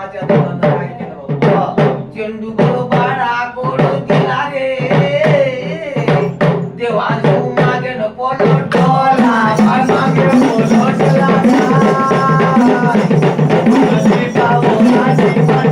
देवाच्या दोघांना काय केलं बाबा चेंडू बाळा कोड दिला रे देवांशू मागे न पोलटला मागे पोलटला मुलगी पावो माझी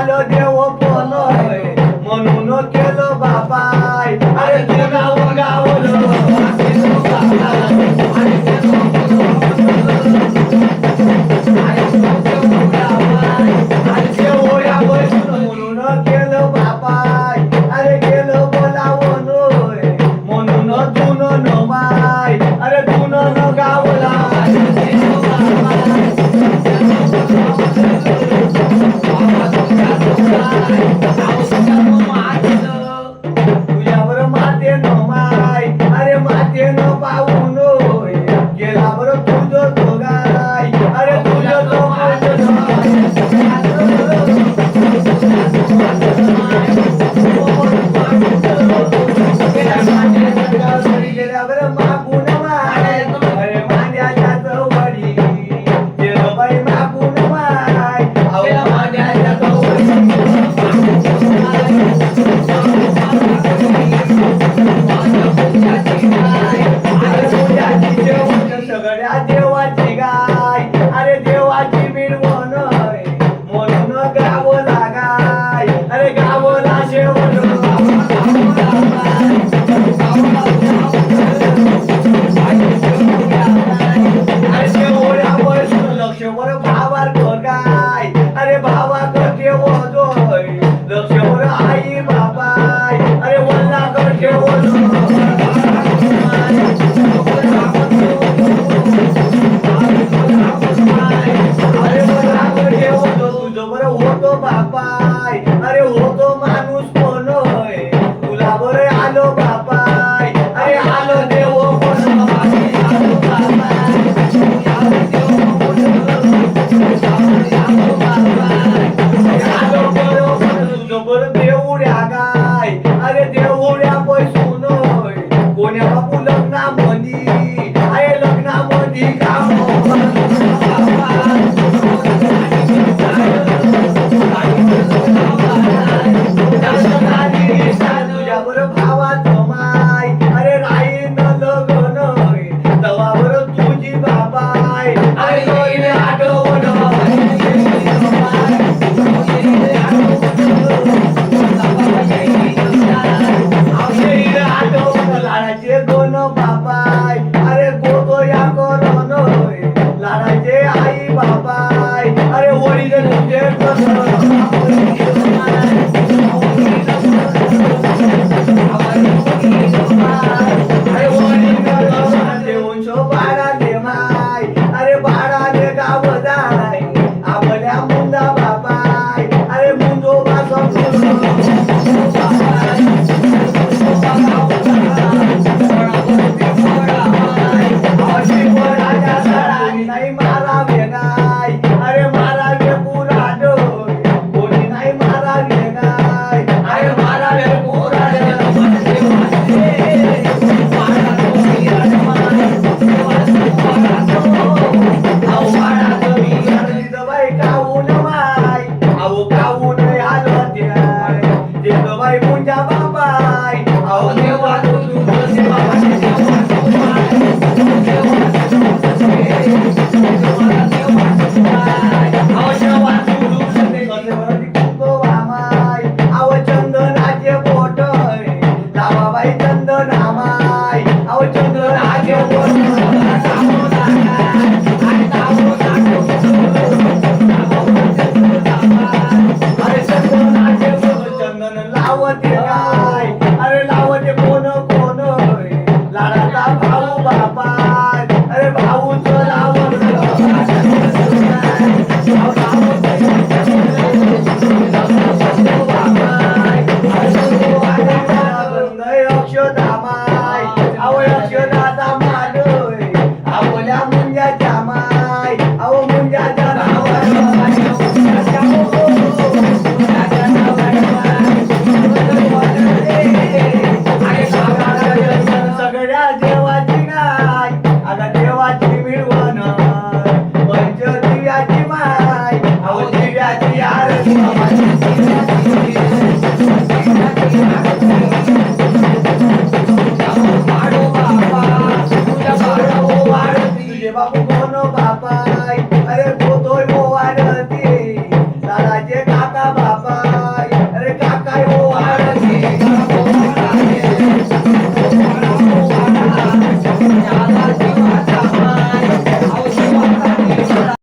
आलो देव पण म्हणून केलं बापाय अरे तू गाव गावलं म्हणून केलं बापाय अरे केलं बोलावं म्हणून तुन नमाय अरे तुन न गावला तुझ्यावर माते नमाय अरे माते न पाहून गेला बरं तुझं तो गाय अरे तुझं तो गेल्यावर मागून माय अरे मांड्याच्या चौवडी गेलं बाई मागून माय मांड्याच्या सगळ्या देवाची गाय अरे देवाची मिळवण म्हणून गाव लागाय अरे गावला शेवण लक्षवर भावार गाय अरे भावा करते वजोय लक्षवर आई बाबाय अरे वल्ला करते अरे वल्ला करते तुझं बरं होतो बापाय अरे होतो माणूस पण तुला बरं आलो बापाय अरे आलो देव देवड्या गाय अरे देवड्या पैसून कोण्या बापू लग्ना मधी अरे लग्ना मधी काम तुझ्या बरं भावाच माय अरे राई न लग्न तवा बरं तुझी बाबाय अरे आठवण लाडाचे दोन बाबाय अरे गोतो या करण लाडाचे आई बाबाय अरे वडील तुझे अरे वडील वंश बाळाले माय अरे बाळाले गाव जाय आपल्या मुंदा बाबाय अरे मुंजो नाही मारा वेगाय अरे मारा वे पुरा कोणी नाही मारा वेगाय अरे मारा वे पुरा बाई काहून माय अहो काहून